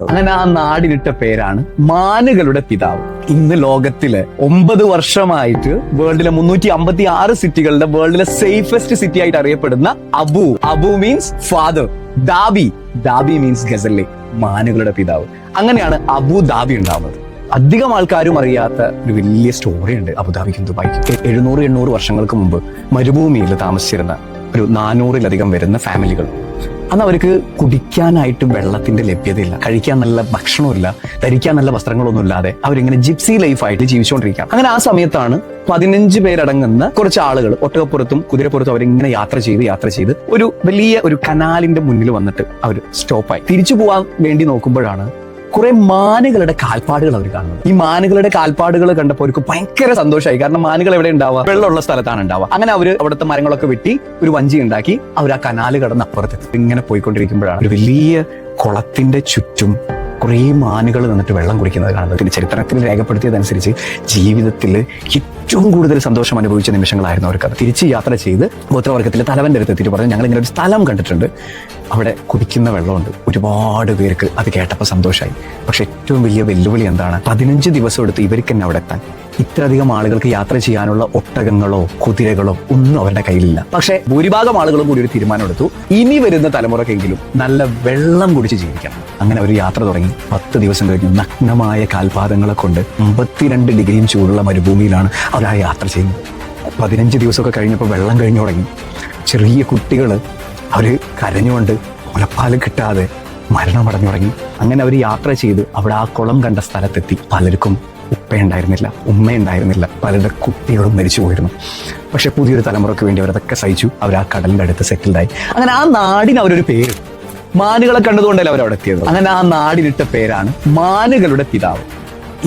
അങ്ങനെ ആ നാടിനിട്ട പേരാണ് മാനുകളുടെ പിതാവ്. ഇന്ന് ലോകത്തില് 9 വർഷമായിട്ട് വേൾഡിലെ 356 സിറ്റികളുടെ വേൾഡിലെ സേഫസ്റ്റ് സിറ്റി ആയിട്ട് അറിയപ്പെടുന്ന Abu means father, Dhabi means gazelle, മാനുകളുടെ പിതാവ്. അങ്ങനെയാണ് അബുദാബി ഉണ്ടാവുന്നത്. അധികം ആൾക്കാരും അറിയാത്ത ഒരു വലിയ സ്റ്റോറി ഉണ്ട് അബുദാബിക്കും ദുബായിക്കും. 700-800 വർഷങ്ങൾക്ക് മുമ്പ് മരുഭൂമിയിൽ താമസിച്ചിരുന്ന ഒരു 400-ലധികം വരുന്ന ഫാമിലികൾ. അന്ന് അവർക്ക് കുടിക്കാനായിട്ട് വെള്ളത്തിന്റെ ലഭ്യതയില്ല, കഴിക്കാൻ നല്ല ഭക്ഷണമില്ല, ധരിക്കാൻ നല്ല വസ്ത്രങ്ങളൊന്നും ഇല്ലാതെ അവരിങ്ങനെ ജിപ്സി ലൈഫായിട്ട് ജീവിച്ചുകൊണ്ടിരിക്കാം. അങ്ങനെ ആ സമയത്താണ് 15 പേരടങ്ങുന്ന കുറച്ച് ആളുകൾ ഒട്ടകപ്പുറത്തും കുതിരപ്പുറത്തും അവരിങ്ങനെ യാത്ര ചെയ്ത് ഒരു വലിയ ഒരു കനാലിന്റെ മുന്നിൽ വന്നിട്ട് അവർ സ്റ്റോപ്പായി. തിരിച്ചു പോകാൻ വേണ്ടി നോക്കുമ്പോഴാണ് കുറെ മാനുകളുടെ കാൽപ്പാടുകൾ അവർ കാണുന്നത്. ഈ മാനുകളുടെ കാൽപ്പാടുകൾ കണ്ടപ്പോൾ അവർക്ക് ഭയങ്കര സന്തോഷമായി. കാരണം മാനുകൾ എവിടെ ഉണ്ടാവുക? വെള്ളമുള്ള സ്ഥലത്താണ് ഉണ്ടാവുക. അങ്ങനെ അവർ അവിടുത്തെ മരങ്ങളൊക്കെ വെട്ടി ഒരു വഞ്ചി ഉണ്ടാക്കി അവർ ആ കനാല് കടന്ന് അപ്പുറത്ത് ഇങ്ങനെ പോയിക്കൊണ്ടിരിക്കുമ്പോഴാണ് ഒരു വലിയ കുളത്തിന്റെ ചുറ്റും കുറേ മാനുകൾ നിന്നിട്ട് വെള്ളം കുടിക്കുന്നത് കാണുന്നത്. ചരിത്രത്തിൽ രേഖപ്പെടുത്തിയതനുസരിച്ച് ജീവിതത്തിൽ ഏറ്റവും കൂടുതൽ സന്തോഷം അനുഭവിച്ച നിമിഷങ്ങളായിരുന്നു അവർക്ക്. തിരിച്ച് യാത്ര ചെയ്ത് ഗോത്രവർഗത്തിലെ തലവന്റെ അടുത്ത് എത്തിയിട്ട് പറഞ്ഞു, ഞങ്ങൾ ഇങ്ങനെ ഒരു സ്ഥലം കണ്ടിട്ടുണ്ട്, അവിടെ കുടിക്കുന്ന വെള്ളമുണ്ട്. ഒരുപാട് പേർക്ക് അത് കേട്ടപ്പോൾ സന്തോഷമായി. പക്ഷെ ഏറ്റവും വലിയ വെല്ലുവിളി എന്താണ്? 15 ദിവസം എടുത്ത് ഇവർക്ക് തന്നെ അവിടെ എത്താൻ. ഇത്രയധികം ആളുകൾക്ക് യാത്ര ചെയ്യാനുള്ള ഒട്ടകങ്ങളോ കുതിരകളോ ഒന്നും അവരുടെ കയ്യിലില്ല. പക്ഷെ ഭൂരിഭാഗം ആളുകളും കൂടി ഒരു തീരുമാനം എടുത്തു, ഇനി വരുന്ന തലമുറക്കെങ്കിലും നല്ല വെള്ളം കുടിച്ച് ജീവിക്കണം. അങ്ങനെ ഒരു യാത്ര തുടങ്ങി. 10 ദിവസം കഴിഞ്ഞു നഗ്നമായ കാൽപാദങ്ങളെ കൊണ്ട് 52 ഡിഗ്രിയും ചൂടുള്ള മരുഭൂമിയിലാണ് അവർ ആ യാത്ര ചെയ്യുന്നത്. 15 ദിവസമൊക്കെ കഴിഞ്ഞപ്പോൾ വെള്ളം കഴിഞ്ഞു തുടങ്ങി. ചെറിയ കുട്ടികൾ അവർ കരഞ്ഞുകൊണ്ട് മുലപ്പാൽ കിട്ടാതെ മരണമടഞ്ഞു തുടങ്ങി. അങ്ങനെ അവർ യാത്ര ചെയ്ത് അവിടെ ആ കുളം കണ്ട സ്ഥലത്തെത്തി. പലർക്കും ഉപ്പയുണ്ടായിരുന്നില്ല, ഉമ്മയുണ്ടായിരുന്നില്ല, പലരുടെ കുട്ടികളും മരിച്ചു പോയിരുന്നു. പക്ഷെ പുതിയൊരു തലമുറയ്ക്ക് വേണ്ടി അവരതൊക്കെ സഹിച്ചു. അവർ ആ കടലിൻ്റെ അടുത്ത് സെറ്റിൽഡായി. അങ്ങനെ ആ നാടിന് അവരൊരു പേര്, മാനുകളെ കണ്ടതുകൊണ്ടല്ലേ അവരവിടെ എത്തിയത്. അങ്ങനെ ആ നാടിനിട്ട പേരാണ് മാനുകളുടെ പിതാവ്.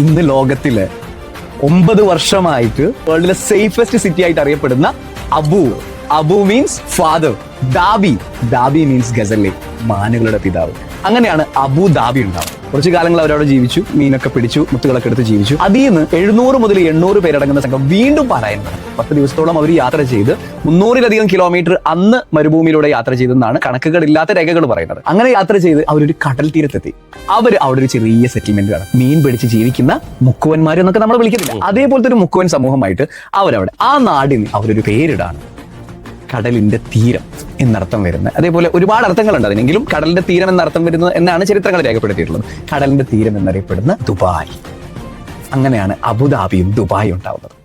ഇന്ന് ലോകത്തില് 9 വർഷമായിട്ട് വേൾഡിലെ സേഫസ്റ്റ് സിറ്റി ആയിട്ട് അറിയപ്പെടുന്ന Abu means father, Dhabi means gazelle, മാനുകളുടെ പിതാവ്. അങ്ങനെയാണ് അബുദാബി ഉണ്ടാവുന്നത്. കുറച്ചു കാലങ്ങൾ അവരവിടെ ജീവിച്ചു, മീനൊക്കെ പിടിച്ചു, മുത്തുകളൊക്കെ എടുത്ത് ജീവിച്ചു. അതിൽ നിന്ന് 700 മുതൽ 800 പേരടങ്ങുന്ന സംഘം വീണ്ടും പലായനം നടന്നു. 10 ദിവസത്തോളം അവർ യാത്ര ചെയ്ത് 300-ലധികം കിലോമീറ്റർ അന്ന് മരുഭൂമിയിലൂടെ യാത്ര ചെയ്തെന്നാണ് കണക്കുകളില്ലാത്ത രേഖകൾ പറയുന്നത്. അങ്ങനെ യാത്ര ചെയ്ത് അവരൊരു കടൽ തീരത്തെത്തി. അവർ അവിടെ ഒരു ചെറിയ സെറ്റിൽമെന്റ് ആണ്, മീൻ പിടിച്ച് ജീവിക്കുന്ന മുക്കുവന്മാർ എന്നൊക്കെ നമ്മൾ വിളിക്കുന്നില്ല, അതേപോലത്തെ ഒരു മുക്കുവൻ സമൂഹമായിട്ട് അവരവിടെ. ആ നാടിന് അവരൊരു പേരിടാണ് കടലിന്റെ തീരം എന്നർത്ഥം വരുന്നത്. അതേപോലെ ഒരുപാട് അർത്ഥങ്ങളുണ്ട് അതിനെങ്കിലും കടലിന്റെ തീരം എന്നർത്ഥം വരുന്നത് എന്നാണ് ചരിത്രങ്ങൾ രേഖപ്പെടുത്തിയിട്ടുള്ളത്. കടലിന്റെ തീരം എന്നറിയപ്പെടുന്ന ദുബായ്. അങ്ങനെയാണ് അബുദാബിയും ദുബായും ഉണ്ടാവുന്നത്.